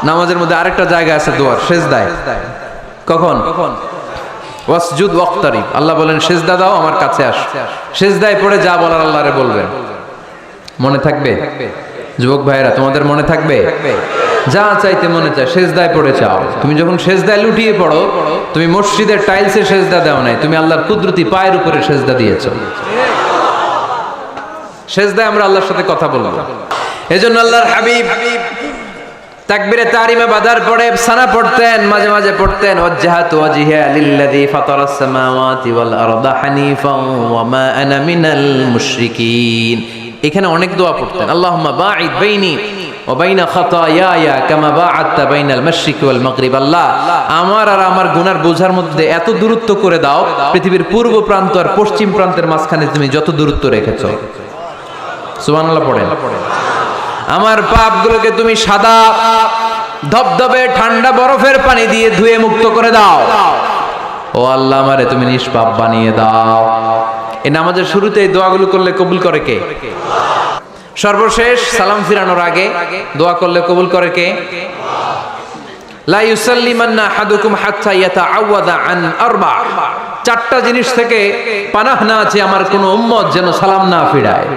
নামাজের মধ্যে আরেকটা জায়গা আছে দোয়ার, সেজদায়। কখন? ওয়াসজুদ ওয়াক্তারিব, আল্লাহ বলেন সেজদা দাও, আমার কাছে আস। সেজদায় পড়ে যা বলার আল্লাহরে বলবেন। মনে থাকবে যুবক ভাইয়েরা, তোমাদের মনে থাকবে? যা চাইতে মনে চায় সেজদায় পড়ে চাও। তুমি যখন সেজদায় লুটিয়ে পড়ো, তুমি মসজিদের টাইলসে সেজদা দাও নাই, তুমি আল্লাহর কুদরতি পায়ের উপরে সেজদা দিয়েছো। সেজদায় আমরা আল্লাহর সাথে কথা বলবো। এজন্য আল্লাহর হাবিব তাকবীরে তাহরিমে বাঁধার পরে সানা পড়তেন, মাঝে মাঝে পড়তেন ওয়াজহাতু ওয়াজহিয়া লিল্লাযী ফাতারাস সামাওয়াতি ওয়াল আরদা হানিফান ওয়া মা আনা মিনাল মুশরিকিন। এখানে অনেক দোয়া পড়তেন। আল্লাহুম্মা বাঈদ বাইনি ওয়া বাইনা খাতায়ায়া কামা বাআদতা বাইনাল মাশরিকি ওয়াল মাগরিব। আল্লাহ, আমার আর আমার গুনার বোঝার মধ্যে এত দূরত্ব করে দাও, পৃথিবীর পূর্ব প্রান্ত আর পশ্চিম প্রান্তের মাঝখানে তুমি যত দূরত্ব রেখেছো। সুবহানাল্লাহ পড়েন। আমার পাপগুলোকে তুমি সাদা ধবধবে ঠান্ডা বরফের পানি দিয়ে ধুয়ে মুক্ত করে দাও। ও আল্লাহ, আমারে তুমি নিষ্পাপ বানিয়ে দাও। এই নামাজের শুরুতে এই দোয়াগুলো করলে কবুল করে কে? সর্বশেষ সালাম ফিরানোর আগে দোয়া করলে কবুল করে কে? লা ইউসাল্লিমান্না আহাদুকুম হাত্তা ইয়াতাআওয়াযা আন আরবা। চারটা জিনিস থেকে পানাহ না আছে আমার কোন উম্মত যেন সালাম না ফিরায়।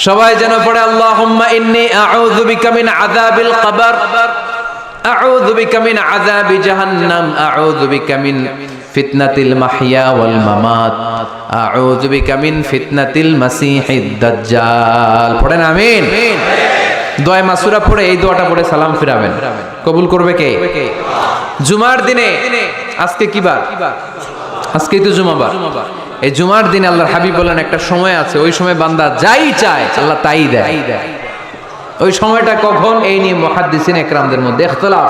সবাই যেন পড়ে আল্লাহুম্মা ইন্নী আউযু বিকা মিন আযাবিল কবর, আউযু বিকা মিন আযাবি জাহান্নাম, আউযু বিকা মিন ফিতনাতিল মাহইয়া ওয়াল মামাত, আউযু বিকা মিন ফিতনাতিল মাসিহিদ দাজ্জাল। পড়েন আমিন। দোয়া মাসুরা পড়ে এই দোয়াটা পড়ে সালাম ফিরাবেন। কবুল করবে কে? জুমার দিনে, আজকে কি বার? আজকেই তো জুমাবার। এই জুমার দিন আল্লাহর হাবিব বলেন একটা সময় আছে, ওই সময় বান্দা যাই চায় আল্লাহ তাই দেয়। ওই সময়টা কখন? এই নিয়ে মুহাদ্দিসিন ইকরামদের মধ্যে ইখতিলাফ।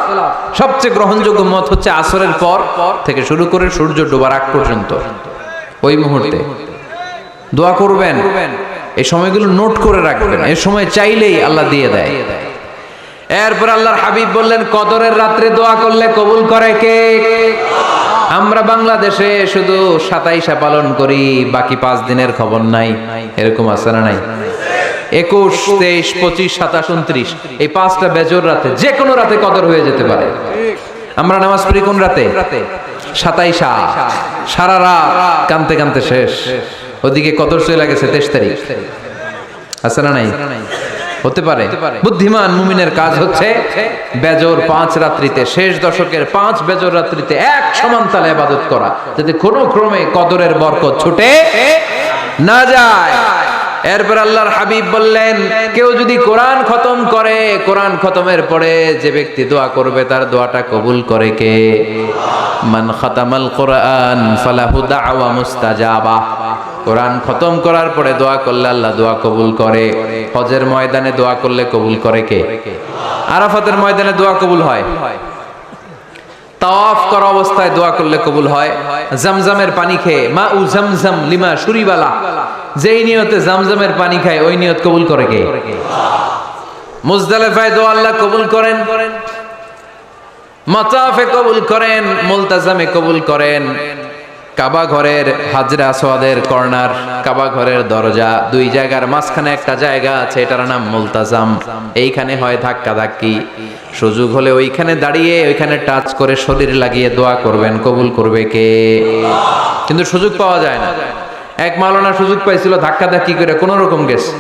সবচেয়ে গ্রহণযোগ্য মত হচ্ছে আসরের পর থেকে শুরু করে সূর্য ডোবার আগ পর্যন্ত। ওই মুহূর্তে দোয়া করবেন, এই সময়গুলো নোট করে রাখবেন, এই সময় চাইলেই আল্লাহ দিয়ে দেয়। এরপর আল্লাহর হাবিব বললেন কদরের রাত্রে দোয়া করলে কবুল করে কে? আমরা বাংলাদেশে শুধু 27 পালন করি, বাকি 5 দিনের খবর নাই। এরকম আছে না নাই? 21, 23, 25, 27, 29 এই 5টা বেজর রাতে, যে কোনো রাতে কদর হয়ে যেতে পারে। আমরা নামাজ পড়ি কোন রাতে? 27। সারা রাত কানতে কানতে শেষ, ওদিকে কদর চলে গেছে 23 তারিখ। আছে না নাই? হতে পারে। বুদ্ধিমান মুমিনের কাজ হচ্ছে বেজর 5 রাত্রিতে, শেষ দশকের 5 বেজর রাত্রিতে এক সমান তালে ইবাদত করা, যাতে কোনো ক্রমে কদরের বরকত ছুটে না যায়। এরপর আল্লাহর হাবিব বললেন কেউ যদি কোরআন খতম করে, কোরআন খতমের পরে যে ব্যক্তি দোয়া করবে তার দোয়াটা কবুল করে কে? মান খাতামাল কোরআন ফালাহু দাওয়া মুস্তাজাবা। কোরআন খতম করার পরে দোয়া করলে আল্লাহ দোয়া কবুল করে। হজের ময়দানে দোয়া করলে কবুল করে কে? আরাফাতের ময়দানে দোয়া কবুল হয়। তাওয়াফ করা অবস্থায় দোয়া করলে কবুল হয়। জামজামের পানি খেয়ে মা উ জামজাম লিমা শুরিবালা, যেই নিয়তে জামজামের পানি খায় ওই নিয়ত কবুল করে কে? মুজদালিফায় দোয়া আল্লাহ কবুল করেন, মাতাফে কবুল করেন, মুলতাজামে কবুল করেন। কাবা ঘরের হাজরা আসওয়াদের কর্নার, কাবা ঘরের দরজা, দুই জায়গার মাঝখানে একটা জায়গা আছে, এটার নাম মুলতাজাম। এইখানে হয় ধাক্কা ধাক্কি, সুযোগ হলে ওইখানে দাঁড়িয়ে ওইখানে টাচ করে শরীর লাগিয়ে দোয়া করবেন, কবুল করবে কে? কিন্তু সুযোগ পাওয়া যায় না। এক মাওলানা সুযোগ পাইছিল ধাক্কা ধাক্কি করে কোন রকম গেছে,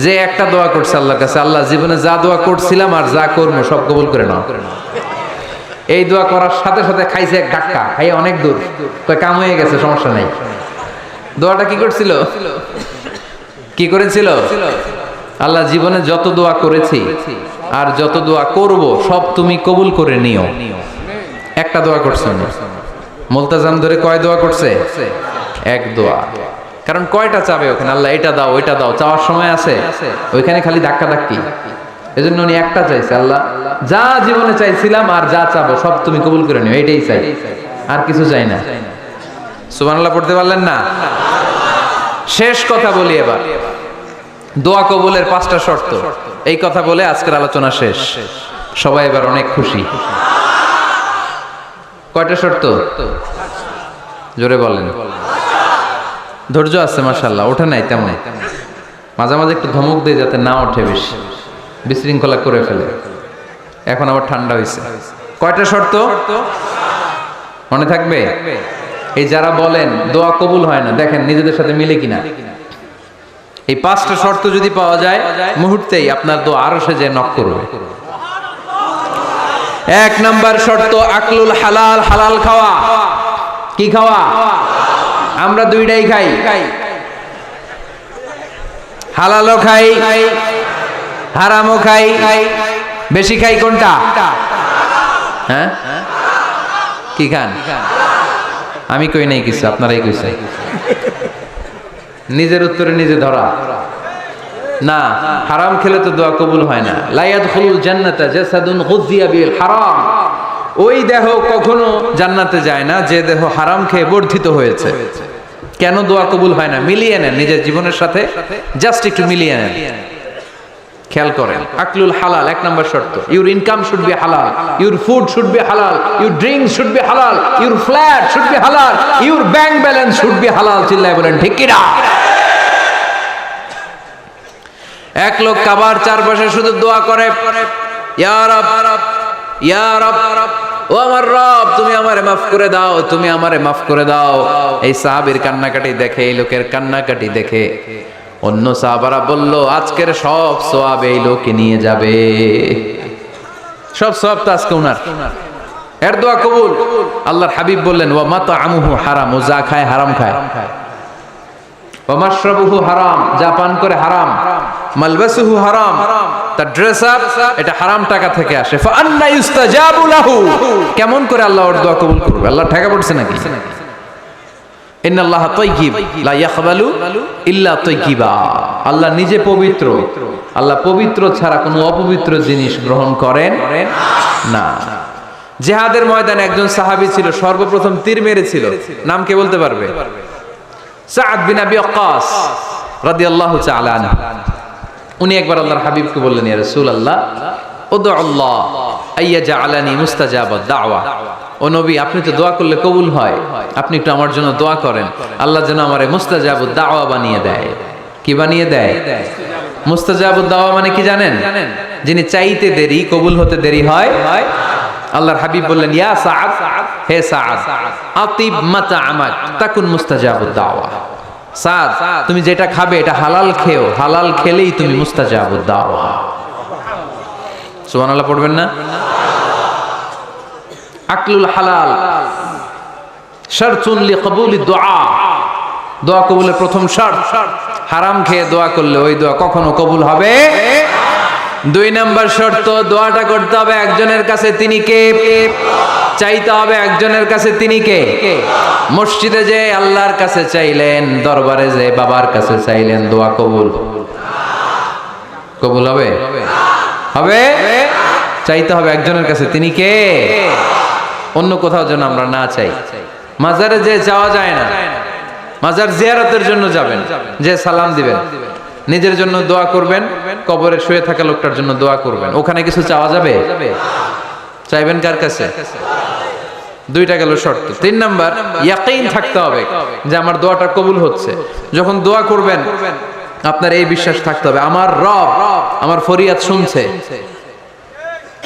যে একটা দোয়া করছে আল্লাহর কাছে, আল্লাহ জীবনে যা দোয়া করছিলাম আর যা করবো সব কবুল করে নাও। এই দোয়া করার সাথে সাথে খাইছে এক ধাক্কা, খাইয়ে অনেক দূর, তো কাম হয়ে গেছে, সমস্যা নেই। দোয়াটা কি করছিল? কি করেছিল? আল্লাহ জীবনে যত দোয়া করেছি আর যত দোয়া করব সব তুমি কবুল করে নিও। একটা দোয়া করছে না। মুলতাজাম ধরে কয় দোয়া করছে? এক দোয়া। কারণ কয়টা চাবে ওখানে? আল্লাহ এটা দাও ওইটা দাও, চাওয়ার সময় আছে? ওইখানে খালি ধাক্কা ধাক্কি। এজন্য উনি একটা চাইছে, আল্লাহ যা জীবনে চাইছিলাম আর যা চাবো সব তুমি কবুল করে নিও, এটাই চাই, আর কিছু চাই না। সুবহানাল্লাহ পড়তে পারলেন না? শেষ কথা বলি এবার, দোয়া কবুলের 5টা শর্ত। এই কথা বলে আজকের আলোচনা শেষ। সবাই এবার অনেক খুশি। কয়টা শর্ত? জোরে বলেন। ধৈর্য আছে মাশাআল্লাহ, ওঠে নাই তেমন, মাঝে মাঝে একটু ধমক দেয় যাতে না ওঠে, বেশি বিশৃঙ্খলা করে ফেলে। এখন আবার ঠান্ডা হয়েছে। কয়টা শর্ত মনে থাকবে? এই যারা বলেন দোয়া কবুল হয় না, দেখেন নিজেদের সাথে মিলে কিনা। এই 5টা শর্ত যদি পাওয়া যায়, মুহূর্তেই আপনার দোয়া আরশে যে নক করবে। 1 নাম্বার শর্ত আকলুল হালাল, হালাল খাওয়া। কি খাওয়া? আমরা দুইটাই খাই, হালালও খাই হারামও খাই। বেশি খাই কোনটা? হ্যাঁ, কি খান? আমি কই নাই কিছু, আপনারাই কইছেন। নিজের উত্তরে নিজে ধরা না। হারাম খেলে তো দোয়া কবুল হয় না। লা ইয়াদখুলুল জান্নাতা জাসাদুন গুযিয়া বিল হারাম। ওই দেহ কখনো জান্নাতে যায় না যে দেহ হারাম খেয়ে বর্ধিত হয়েছে। কেন দোয়া কবুল হয় না? মিলিয়ে নেন নিজের জীবনের সাথে, জাস্ট একটু মিলিয়ে নেন, খেয়াল করেন। আকলুল হালাল 1 নাম্বার শর্ত। ইউর ইনকাম শুড বি হালাল, ইউর ফুড শুড বি হালাল, ইউর ড্রিঙ্ক শুড বি হালাল, ইউর ফ্ল্যাট শুড বি হালাল, your bank balance should be হালাল। চিল্লায় বলেন ঠিক কি না? এক লোক কাবার চারপাশে শুধু দোয়া করে, ইয়া রব, ইয়া রব, ও আমার রব, তুমি আমারে মাফ করে দাও, তুমি আমারে মাফ করে দাও। এই সাহাবীর কান্নাকাটি দেখে, এই লোকের কান্নাকাটি দেখে অন্য সাহাবারা বলল, আজকের সব সওয়াব এই লোকে নিয়ে যাবে। সব সওয়াব তো আজকে উনার। এর দোয়া কবুল। আল্লাহর হাবিব বললেন, ওয়া মাতআমুহু হারাম, ও যা খায় হারাম খায়। ওয়া মাশরাবুহু হারাম, যা পান করে হারাম। মালবাসুহু হারাম, তার ড্রেস আপ এটা হারাম টাকা থেকে আসে। ফা আন্না ইউস্তাজাবু লাহু, কেমন করে আল্লাহ ওর দোয়া কবুল করবে? আল্লাহ ঠেকা পড়ছে নাকি? ইন্নাল্লাহা তাইয়্যিব লা ইয়াকবালু ইল্লা তাইয়্যিবা। আল্লাহ নিজে পবিত্র, আল্লাহ পবিত্র ছাড়া কোনো অপবিত্র জিনিস গ্রহণ করেন না। জিহাদের ময়দানে একজন সাহাবী ছিল, সর্বপ্রথম তীর মেরেছিল। নাম কে বলতে পারবে? সাদ বিন আবি ওয়াক্কাস রাদিয়াল্লাহু তাআলা আনহু। উনি একবার আল্লাহর হাবিবকে বললেন, ইয়া রাসূলুল্লাহ উদউ আল্লাহ আইয়াজআলানি মুস্তাজাবাদ দাওয়া। ও নবী, আপনি তো দোয়া করলে কবুল হয়, আপনি একটু আমার জন্য দোয়া করেন, আল্লাহ যেন আমারে মুস্তাজাবুদ দাওয়া বানিয়ে দেয়। কি বানিয়ে দেয়? মুস্তাজাবুদ দাওয়া মানে কি জানেন? যিনি চাইতে দেরি, কবুল হতে দেরি হয়। আল্লাহর হাবিব বললেন, ইয়া সাআদ, হে সাআদ, আতিব মাতআমাক তাকুন মুস্তাজাবুদ দাওয়া। সাদ, তুমি যেটা খাবে এটা হালাল খেও, হালাল খেলেই তুমি মুস্তাজাবুদ দাওয়া। সুবহানাল্লাহ পড়বেন না? আকলুল হালাল শারতুন লিকবুলিদ দুআ, দোয়া কবুলের প্রথম শর্ত। হারাম খেয়ে দোয়া করলে ওই দোয়া কখনো কবুল হবে। 2 নাম্বার শর্ত, দোয়াটা করতে হবে একজনের কাছে, তিনি কে? চাইতে হবে একজনের কাছে, তিনি কে? মসজিদে যে আল্লাহর কাছে চাইলেন, দরবারে যে বাবার কাছে চাইলেন, দোয়া কবুল কবুল হবে? হবে। চাইতে হবে একজনের কাছে, তিনি কে? অন্য কোথাও যেন আমরা না চাই। মাজারে যে যাওয়া যায় না, মাজার জিয়ারতের জন্য যাবেন, যে সালাম দিবেন, নিজের জন্য দোয়া করবেন, কবরে শুয়ে থাকা লোকটার জন্য দোয়া করবেন। ওখানে কিছু চাওয়া যাবে? চাইবেন কার কাছে? 2টা গেল শর্ত। 3 নাম্বার, ইয়াকিন থাকতে হবে যে আমার দোয়াটা কবুল হচ্ছে। যখন দোয়া করবেন আপনার এই বিশ্বাস থাকতে হবে, আমার রব আমার ফরিয়াদ শুনছে,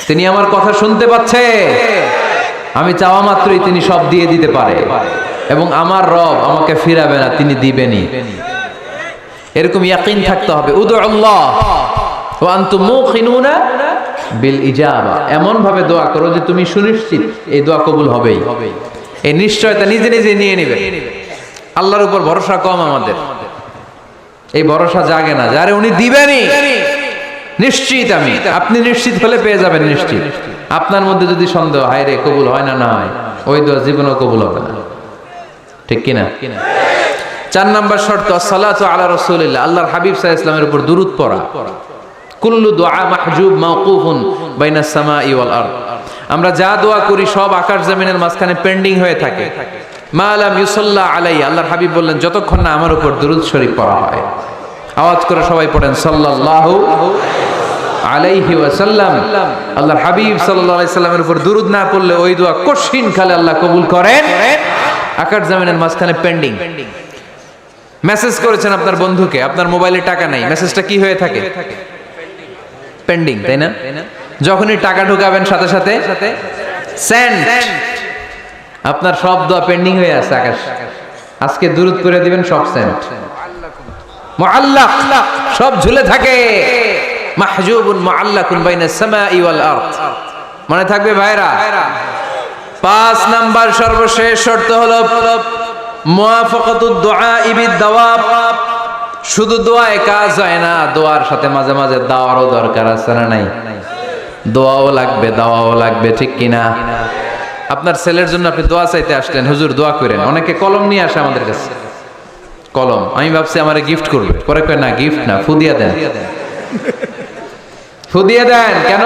তিনি আমার কথা শুনতে পাচ্ছে, আমি চাওয়া মাত্রই তিনি সব দিয়ে দিতে পারে, এবং আমার রব আমাকে ফিরাবে না, তিনি দিবেনই। এরকম ইয়াকিন থাকতে হবে। উদু আল্লাহ ওয়া আনতুম মুকিনুনা বিল ইজাবা, এমন ভাবে দোয়া করো যে তুমি সুনিশ্চিত এই দোয়া কবুল হবেই। এই নিশ্চয়তা নিজে নিজে নিয়ে নেবে। আল্লাহর উপর ভরসা কম আমাদের, এই ভরসা জাগে না যারে উনি দিবেনই, নিশ্চিত আমি। আপনি নিশ্চিত হলে পেয়ে যাবেন নিশ্চিত। আপনার মধ্যে যদি সন্দেহ, হায় রে কবুল হয় না, না হয়, ওই দোয়া জীবনেও কবুল হবে না। ঠিক কিনা? 4 নাম্বার শর্ত, সালাতু আলা রাসূলিল্লাহ, আল্লাহর হাবিব সাল্লাল্লাহু আলাইহি ওয়াসাল্লামের উপর দুরূদ পড়া। কুল্লু দুআ মাহজুব মাওকুফুন বাইনাস সামাই ওয়াল আরদ, আমরা যা দোয়া করি সব আকাশ জমিনের মাঝখানে পেন্ডিং হয়ে থাকে। মা লাম ইউসাল্লা আলাইহি, আল্লাহর হাবিব বললেন যতক্ষণ না আমার উপর দুরূদ শরীফ পড়া হয়। আওয়াজ করে সবাই পড়েন সাল্লাল্লাহু আলাইহি ওয়াসাল্লাম। আল্লাহর হাবিব সাল্লাল্লাহু আলাইহি সাল্লামের উপর দুরূদ না পড়লে ওই দোয়া কঠিন কালে আল্লাহ কবুল করেন। আকাশ জমিনের মাঝখানে পেন্ডিং। মেসেজ করেছেন আপনার বন্ধুকে, আপনার মোবাইলে টাকা নাই, মেসেজটা কি হয়ে থাকে? পেন্ডিং, তাই না? যখনই টাকা ঢুকাবেন সাথে সাথে সেন্ড। আপনার সব দোয়া পেন্ডিং হয়ে আছে আকাশ, আজকে দুরূদ করে দিবেন সব সেন্ড। মুআল্লাক, সব ঝুলে থাকে। মাহজুবুন মুআল্লাকুন বাইনাস সামাই ওয়াল আরদ। মনে থাকবে ভাইরা। 5 নাম্বার সর্বশেষ শর্ত হলো মুওয়াফাকাতুদ দুআ বিদ দাওয়াব। শুধু দোয়ায় কাজ হয় না, দোয়ার সাথে মাঝে মাঝে দাওয়ারও দরকার আছে না নাই? দোয়াও লাগবে, দাওয়াও লাগবে, ঠিক কিনা? আপনার ছেলের জন্য আপনি দোয়া চাইতে আসলেন, হুজুর দোয়া করেন। অনেকে কলম নিয়ে আসে আমাদের কাছে, কলম। আমি ভাবছি আমারে গিফট করবে, পরে কয় না গিফট না, ফুদিয়া দেন। ফুদিয়া দেন কেন?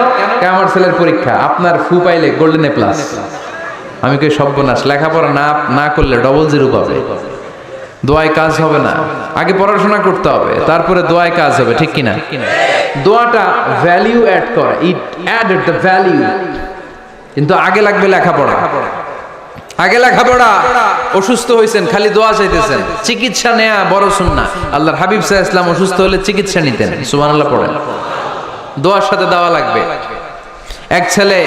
আমার ছেলের পরীক্ষা, আপনার ফু পাইলে গোল্ডেন এ প্লাস। আমি কই সর্বনাশ, লেখাপড়া না করলে ডবল জিরো পাবে, দোয়ায় কাজ হবে না। আগে পড়াশোনা করতে হবে, তারপরে দোয়ায় কাজ হবে, ঠিক কিনা? দোয়াটা ভ্যালিউ অ্যাড করে, ইট অ্যাডেড দ্য ভ্যালিউ। কিন্তু আগে লাগবে লেখাপড়া, আগে লেখাপড়া। অসুস্থ হয়েছেন, খালি দোয়া চাইতেছেন। চিকিৎসা নেয়া বড় সুন্নাহ। আল্লাহর হাবিব সাল্লাল্লাহু আলাইহি ওয়াসাল্লাম অসুস্থ হলে চিকিৎসা নিতেন। সুবহানাল্লাহ পড়েন। দোয়ার সাথে দাওয়া লাগবে। এক ছেলে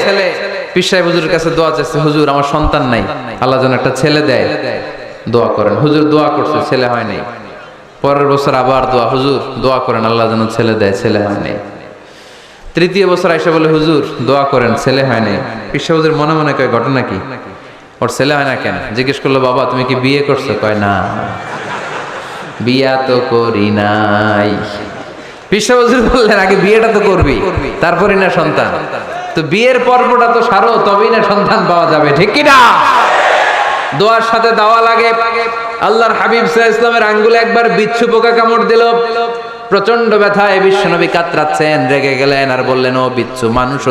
পীর সাহেব হুজুরের কাছে দোয়া চাইছে, হুজুর আমার সন্তান নাই, আল্লাহ যেন একটা ছেলে দেয়, দোয়া করেন। হুজুর দোয়া করছে, ছেলে হয় নাই। পরের বছর আবার দোয়া, হুজুর দোয়া করেন আল্লাহ যেন ছেলে দেয়, ছেলে হয় নাই। তৃতীয় বছর আইসা বলে, হুজুর দোয়া করেন, ছেলে হয় নাই। পীর সাহেব হুজুর মনে মনে কয় ঘটনা কি, ওর ছেলে হয় না কেন? জিজ্ঞেস করলো, বাবা তুমি কি বিয়ে করছো? কয় না, বিয়া তো করি নাই। পীর সাহেব হুজুর বললেন, আগে বিয়েটা তো করবি, তারপরে না সন্তান। তো বিয়ের পর্বটা তো সারো, তবেই না সন্তান পাওয়া যাবে, ঠিক কিনা? দোয়ার সাথে দাওয়া লাগে। আল্লাহর হাবিব সাল্লাল্লাহু আলাইহি ওয়াসাল্লামের আঙ্গুলে একবার বিচ্ছু পোকা কামড় দিল। প্রচন্ড ব্যথায় বিশ্বনবী কাতরাচ্ছেন, রেগে গেলেন আর বললেন, ও বিচ্ছু, মানুষ